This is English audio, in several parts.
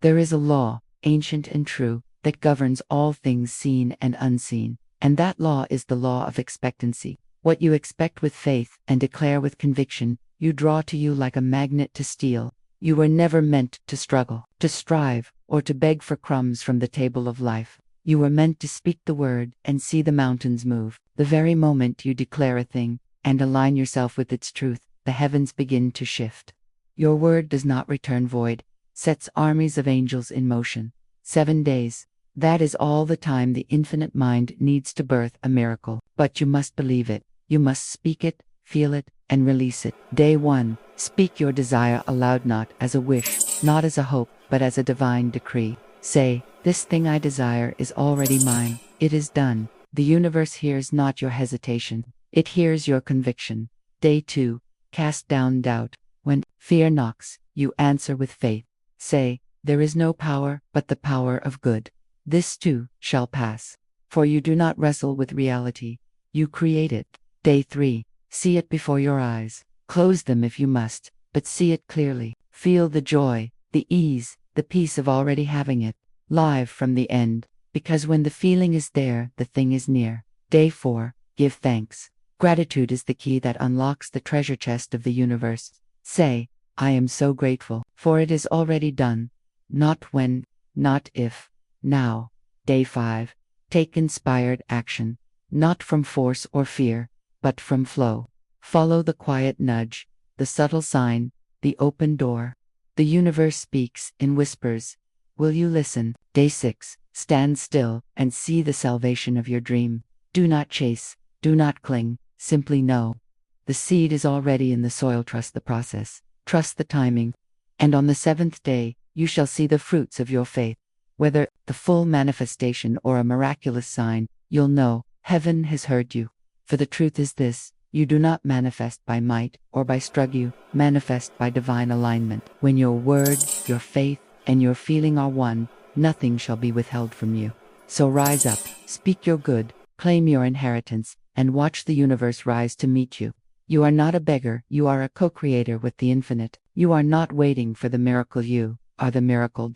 There is a law, ancient and true, that governs all things seen and unseen, and that law is the law of expectancy. What you expect with faith and declare with conviction, you draw to you like a magnet to steel. You were never meant to struggle, to strive, or to beg for crumbs from the table of life. You were meant to speak the word and see the mountains move. The very moment you declare a thing and align yourself with its truth, the heavens begin to shift. Your word does not return void, sets armies of angels in motion. 7 days. That is all the time the infinite mind needs to birth a miracle. But you must believe it. You must speak it, feel it, and release it. Day 1. Speak your desire aloud, not as a wish, not as a hope, but as a divine decree. Say, this thing I desire is already mine. It is done. The universe hears not your hesitation. It hears your conviction. Day 2. Cast down doubt. When fear knocks, you answer with faith. Say, there is no power but the power of good. This too shall pass. For you do not wrestle with reality. You create it. Day 3. See it before your eyes. Close them if you must, but see it clearly. Feel the joy, the ease, the peace of already having it, live from the end, because when the feeling is there, the thing is near. Day 4. Give thanks. Gratitude is the key that unlocks the treasure chest of the universe. Say, I am so grateful, for it is already done. Not when, not if, now. Day 5. Take inspired action, not from force or fear, but from flow. Follow the quiet nudge, the subtle sign, the open door. The universe speaks in whispers. Will you listen? Day 6. Stand still and see the salvation of your dream. Do not chase, do not cling, simply know. The seed is already in the soil. Trust the process, trust the timing. And on the 7th day, you shall see the fruits of your faith. Whether the full manifestation or a miraculous sign, you'll know heaven has heard you. For the truth is this, you do not manifest by might or by struggle, you manifest by divine alignment. When your word, your faith, and your feeling are one, nothing shall be withheld from you. So rise up, speak your good, claim your inheritance, and watch the universe rise to meet you. You are not a beggar, you are a co-creator with the infinite. You are not waiting for the miracle, you are the miracle.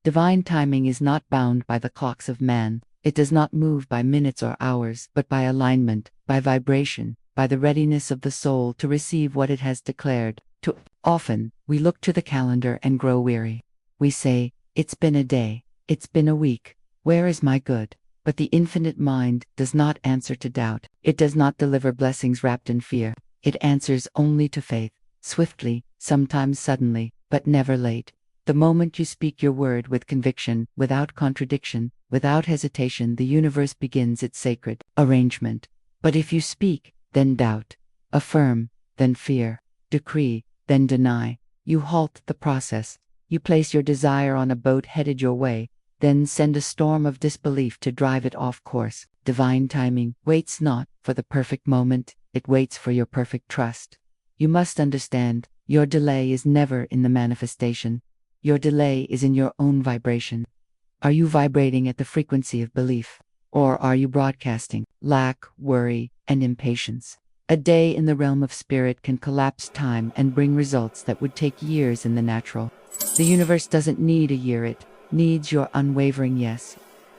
Divine timing is not bound by the clocks of man. It does not move by minutes or hours, but by alignment, by vibration, by the readiness of the soul to receive what it has declared. Too often, we look to the calendar and grow weary. We say, it's been a day, it's been a week, where is my good? But the infinite mind does not answer to doubt. It does not deliver blessings wrapped in fear. It answers only to faith, swiftly, sometimes suddenly, but never late. The moment you speak your word with conviction, without contradiction, without hesitation, the universe begins its sacred arrangement. But if you speak, then doubt, affirm, then fear, decree, then deny, you halt the process. You place your desire on a boat headed your way, then send a storm of disbelief to drive it off course. Divine timing waits not for the perfect moment, it waits for your perfect trust. You must understand, your delay is never in the manifestation. Your delay is in your own vibration. Are you vibrating at the frequency of belief? Or are you broadcasting lack, worry, and impatience? A day in the realm of spirit can collapse time and bring results that would take years in the natural. The universe doesn't need a year, it needs your unwavering yes.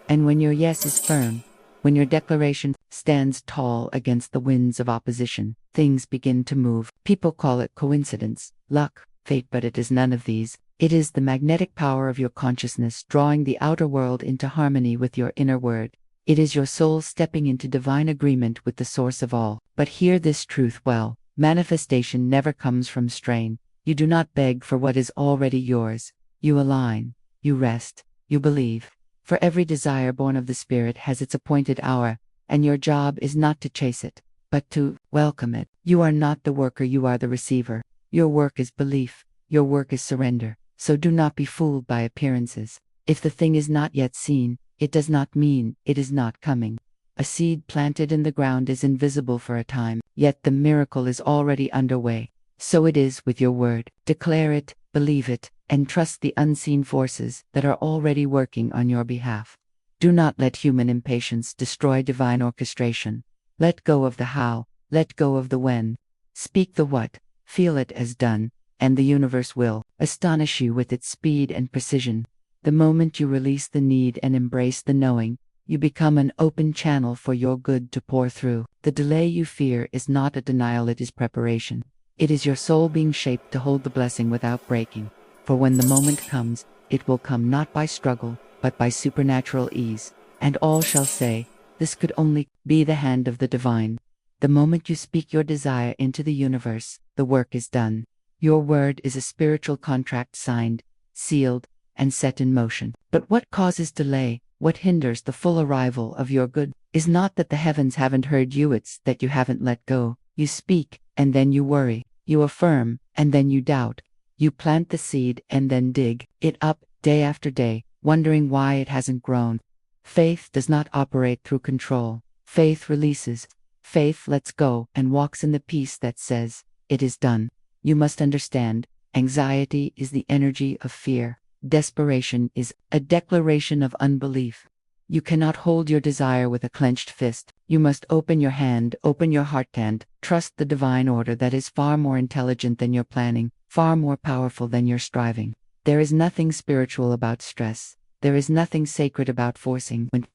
And when your yes is firm, when your declaration stands tall against the winds of opposition, things begin to move. People call it coincidence, luck, fate, but it is none of these. It is the magnetic power of your consciousness drawing the outer world into harmony with your inner word. It is your soul stepping into divine agreement with the source of all. But hear this truth well, manifestation never comes from strain. You do not beg for what is already yours. You align, you rest, you believe. For every desire born of the Spirit has its appointed hour, and your job is not to chase it, but to welcome it. You are not the worker, you are the receiver. Your work is belief, your work is surrender. So do not be fooled by appearances. If the thing is not yet seen, it does not mean it is not coming. A seed planted in the ground is invisible for a time, yet the miracle is already underway. So it is with your word. Declare it, believe it, and trust the unseen forces that are already working on your behalf. Do not let human impatience destroy divine orchestration. Let go of the how, let go of the when. Speak the what, feel it as done, and the universe will astonish you with its speed and precision. The moment you release the need and embrace the knowing, you become an open channel for your good to pour through. The delay you fear is not a denial, it is preparation. It is your soul being shaped to hold the blessing without breaking. For when the moment comes, it will come not by struggle, but by supernatural ease. And all shall say, this could only be the hand of the divine. The moment you speak your desire into the universe, the work is done. Your word is a spiritual contract signed, sealed, and set in motion. But what causes delay, what hinders the full arrival of your good, is not that the heavens haven't heard you, it's that you haven't let go. You speak, and then you worry. You affirm, and then you doubt. You plant the seed and then dig it up day after day, wondering why it hasn't grown. Faith does not operate through control. Faith releases. Faith lets go and walks in the peace that says, it is done. You must understand, anxiety is the energy of fear. Desperation is a declaration of unbelief. You cannot hold your desire with a clenched fist. You must open your hand, open your heart, and trust the divine order that is far more intelligent than your planning, far more powerful than your striving. There is nothing spiritual about stress. There is nothing sacred about forcing. When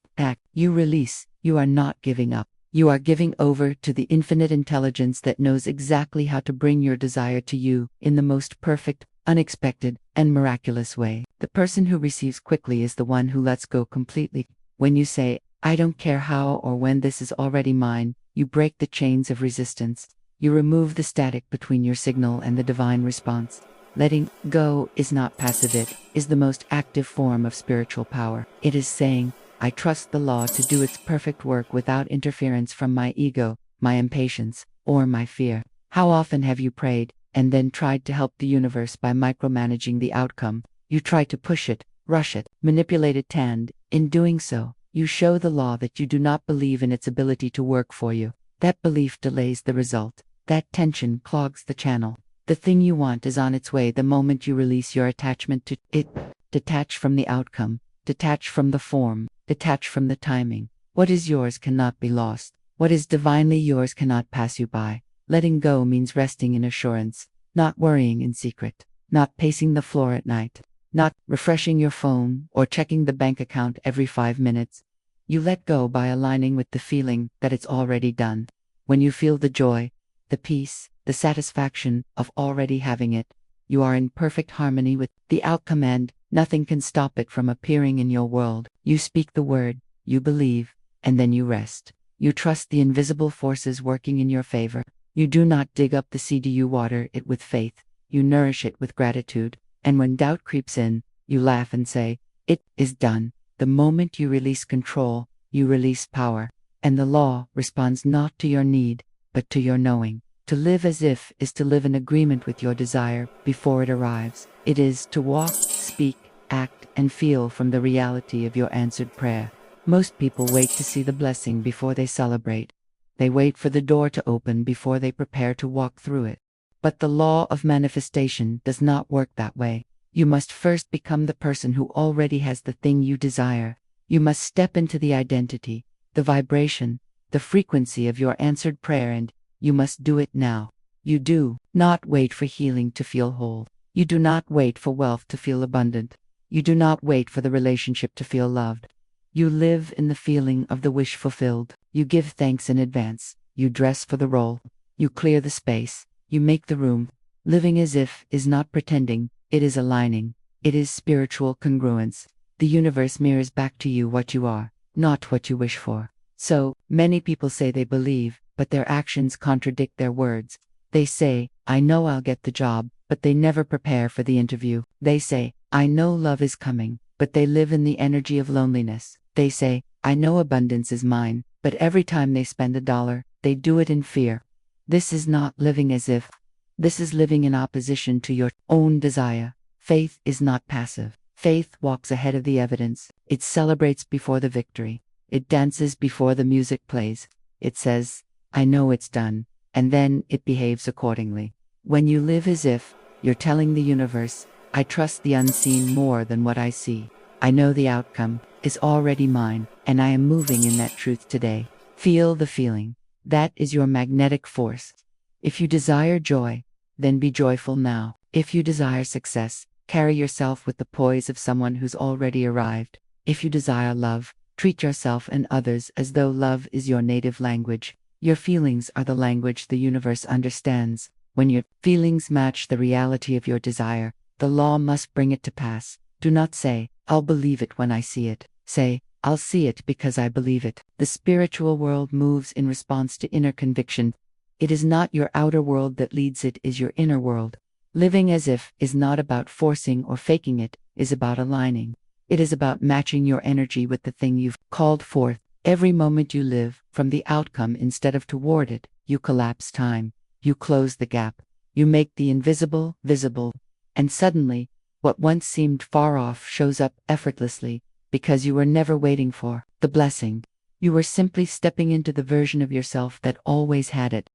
you release, you are not giving up. You are giving over to the infinite intelligence that knows exactly how to bring your desire to you in the most perfect, unexpected, and miraculous way. The person who receives quickly is the one who lets go completely. When you say, I don't care how or when this is already mine, you break the chains of resistance. You remove the static between your signal and the divine response. Letting go is not passive, it is the most active form of spiritual power. It is saying, I trust the law to do its perfect work without interference from my ego, my impatience, or my fear. How often have you prayed, and then tried to help the universe by micromanaging the outcome? You try to push it, rush it, manipulate it, and, in doing so, you show the law that you do not believe in its ability to work for you. That belief delays the result. That tension clogs the channel. The thing you want is on its way the moment you release your attachment to it. Detach from the outcome, detach from the form, detach from the timing. What is yours cannot be lost. What is divinely yours cannot pass you by. Letting go means resting in assurance, not worrying in secret, not pacing the floor at night, not refreshing your phone or checking the bank account every 5 minutes. You let go by aligning with the feeling that it's already done. When you feel the joy, the peace, the satisfaction of already having it, you are in perfect harmony with the outcome, and nothing can stop it from appearing in your world. You speak the word, you believe, and then you rest. You trust the invisible forces working in your favor. You do not dig up the seed, you water it with faith. You nourish it with gratitude. And when doubt creeps in, you laugh and say, it is done. The moment you release control, you release power. And the law responds not to your need, but to your knowing. To live as if is to live in agreement with your desire before it arrives. It is to walk, speak, act, and feel from the reality of your answered prayer. Most people wait to see the blessing before they celebrate. They wait for the door to open before they prepare to walk through it. But the law of manifestation does not work that way. You must first become the person who already has the thing you desire. You must step into the identity, the vibration, the frequency of your answered prayer, and you must do it now. You do not wait for healing to feel whole. You do not wait for wealth to feel abundant. You do not wait for the relationship to feel loved. You live in the feeling of the wish fulfilled. You give thanks in advance. You dress for the role. You clear the space. You make the room. Living as if is not pretending, it is aligning. It is spiritual congruence. The universe mirrors back to you what you are, not what you wish for. So, many people say they believe, but their actions contradict their words. They say, I know I'll get the job, but they never prepare for the interview. They say, I know love is coming, but they live in the energy of loneliness. They say, I know abundance is mine, but every time they spend $1, they do it in fear. This is not living as if. This is living in opposition to your own desire. Faith is not passive. Faith walks ahead of the evidence. It celebrates before the victory. It dances before the music plays. It says, I know it's done, and then it behaves accordingly. When you live as if, you're telling the universe, I trust the unseen more than what I see. I know the outcome is already mine, and I am moving in that truth today. Feel the feeling. That is your magnetic force. If you desire joy, then be joyful now. If you desire success, Carry yourself with the poise of someone who's already arrived. If you desire love, treat yourself and others as though love is your native language. Your feelings are the language the universe understands. When your feelings match the reality of your desire, the law must bring it to pass. Do not say, "I'll believe it when I see it." Say, "I'll see it because I believe it." The spiritual world moves in response to inner conviction. It is not your outer world that leads, it is your inner world. Living as if is not about forcing or faking, it is about aligning. It is about matching your energy with the thing you've called forth. Every moment you live from the outcome instead of toward it, you collapse time. You close the gap. You make the invisible visible. And suddenly, what once seemed far off shows up effortlessly, because you were never waiting for the blessing. You were simply stepping into the version of yourself that always had it.